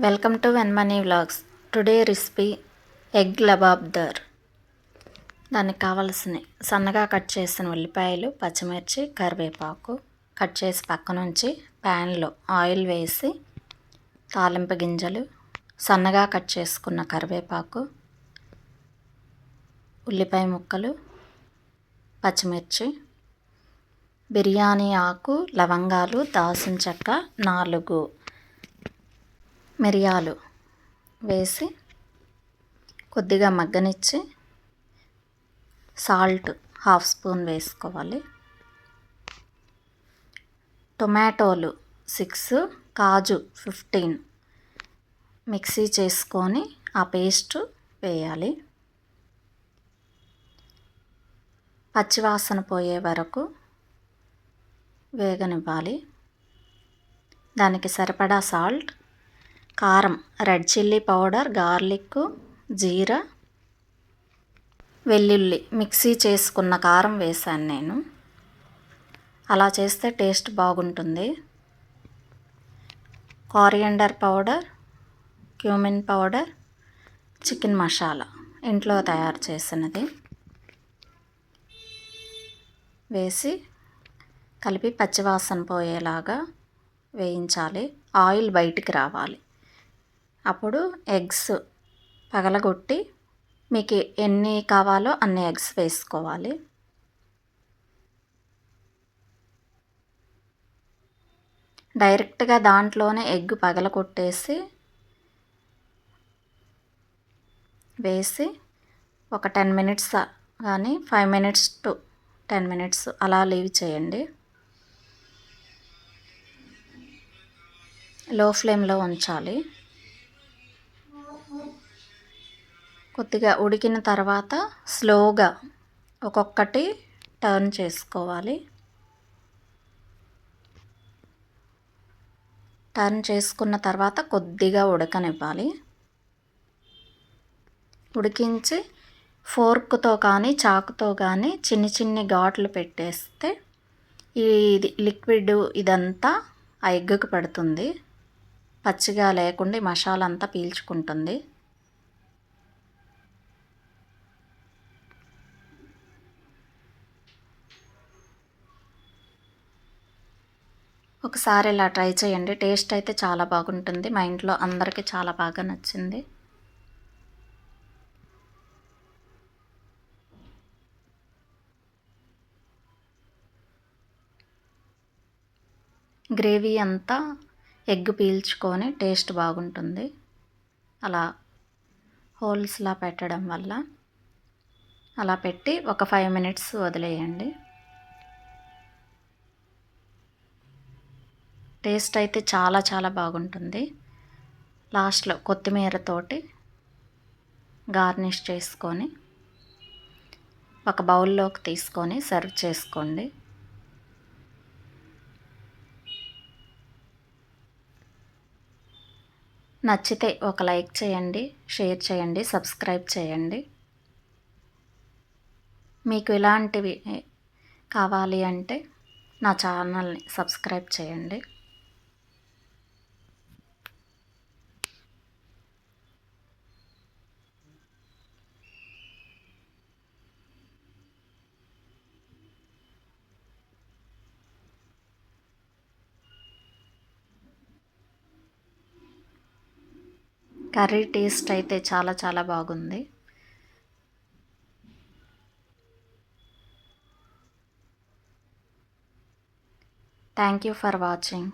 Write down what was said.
Welcome to Venmani vlogs. Today recipe egg lababdar. దానికి కావలసిన సన్నగా కట్ చేసిన ఉల్లిపాయలు, పచ్చిమిర్చి, కరివేపాకు కట్ చేసి పక్కనుంచి ప్యాన్లో ఆయిల్ వేసి తాలింపు గింజలు, సన్నగా కట్ చేసుకున్న కరివేపాకు, ఉల్లిపాయ ముక్కలు, పచ్చిమిర్చి, బిర్యానీ ఆకు, లవంగాలు, దాల్చిన చెక్క, 4 మిరియాలు వేసి కొద్దిగా మగ్గనిచ్చి సాల్ట్ 1/2 స్పూన్ వేసుకోవాలి. టొమాటోలు 6, కాజు 15 మిక్సీ చేసుకొని ఆ పేస్ట్ వేయాలి. పచ్చివాసన పోయే వరకు వేగనివ్వాలి. దానికి సరిపడా సాల్ట్, కారం, రెడ్ చిల్లీ పౌడర్, గార్లిక్, జీరా, వెల్లుల్లి మిక్సీ చేసుకున్న కారం వేసాను నేను. అలా చేస్తే టేస్ట్ బాగుంటుంది. Coriander powder, cumin powder, chicken masala ఇంట్లో తయారు చేసినది వేసి కలిపి పచ్చివాసన పోయేలాగా వేయించాలి. ఆయిల్ బయటికి రావాలి. అప్పుడు ఎగ్స్ పగలగొట్టి మీకు ఎన్ని కావాలో అన్ని ఎగ్స్ వేసుకోవాలి. డైరెక్ట్గా దాంట్లోనే ఎగ్ పగలగొట్టేసి వేసి ఒక 10 మినిట్స్ కానీ 5 మినిట్స్ టు 10 మినిట్స్ అలా లీవ్ చేయండి. లో ఫ్లేమ్లో ఉంచాలి. కొద్దిగా ఉడికిన తర్వాత స్లోగా ఒక్కొక్కటి టర్న్ చేసుకోవాలి. టర్న్ చేసుకున్న తర్వాత కొద్దిగా ఉడకనివ్వాలి. ఉడికించి ఫోర్క్తో కానీ చాకుతో కానీ చిన్ని ఘాట్లు పెట్టేస్తే ఈ లిక్విడ్ ఇదంతా ఆ ఎగ్గుకు పడుతుంది. పచ్చిగా లేకుండా మసాలా అంతా పీల్చుకుంటుంది. ఒకసారి ఇలా ట్రై చేయండి. టేస్ట్ అయితే చాలా బాగుంటుంది. మా ఇంట్లో అందరికీ చాలా బాగా నచ్చింది. గ్రేవీ అంతా ఎగ్ పీల్చుకొని టేస్ట్ బాగుంటుంది. అలా హోల్స్లా పెట్టడం వల్ల అలా పెట్టి ఒక 5 మినిట్స్ వదిలేయండి. టేస్ట్ అయితే చాలా బాగుంటుంది. లాస్ట్లో కొత్తిమీరతోటి గార్నిష్ చేసుకొని ఒక బౌల్లోకి తీసుకొని సర్వ్ చేసుకోండి. నచ్చితే ఒక లైక్ చేయండి, షేర్ చేయండి, సబ్స్క్రైబ్ చేయండి. మీకు ఇలాంటివి కావాలి అంటే నా ఛానల్ని సబ్స్క్రైబ్ చేయండి. కర్రీ టేస్ట్ అయితే చాలా బాగుంది. Thank you for watching.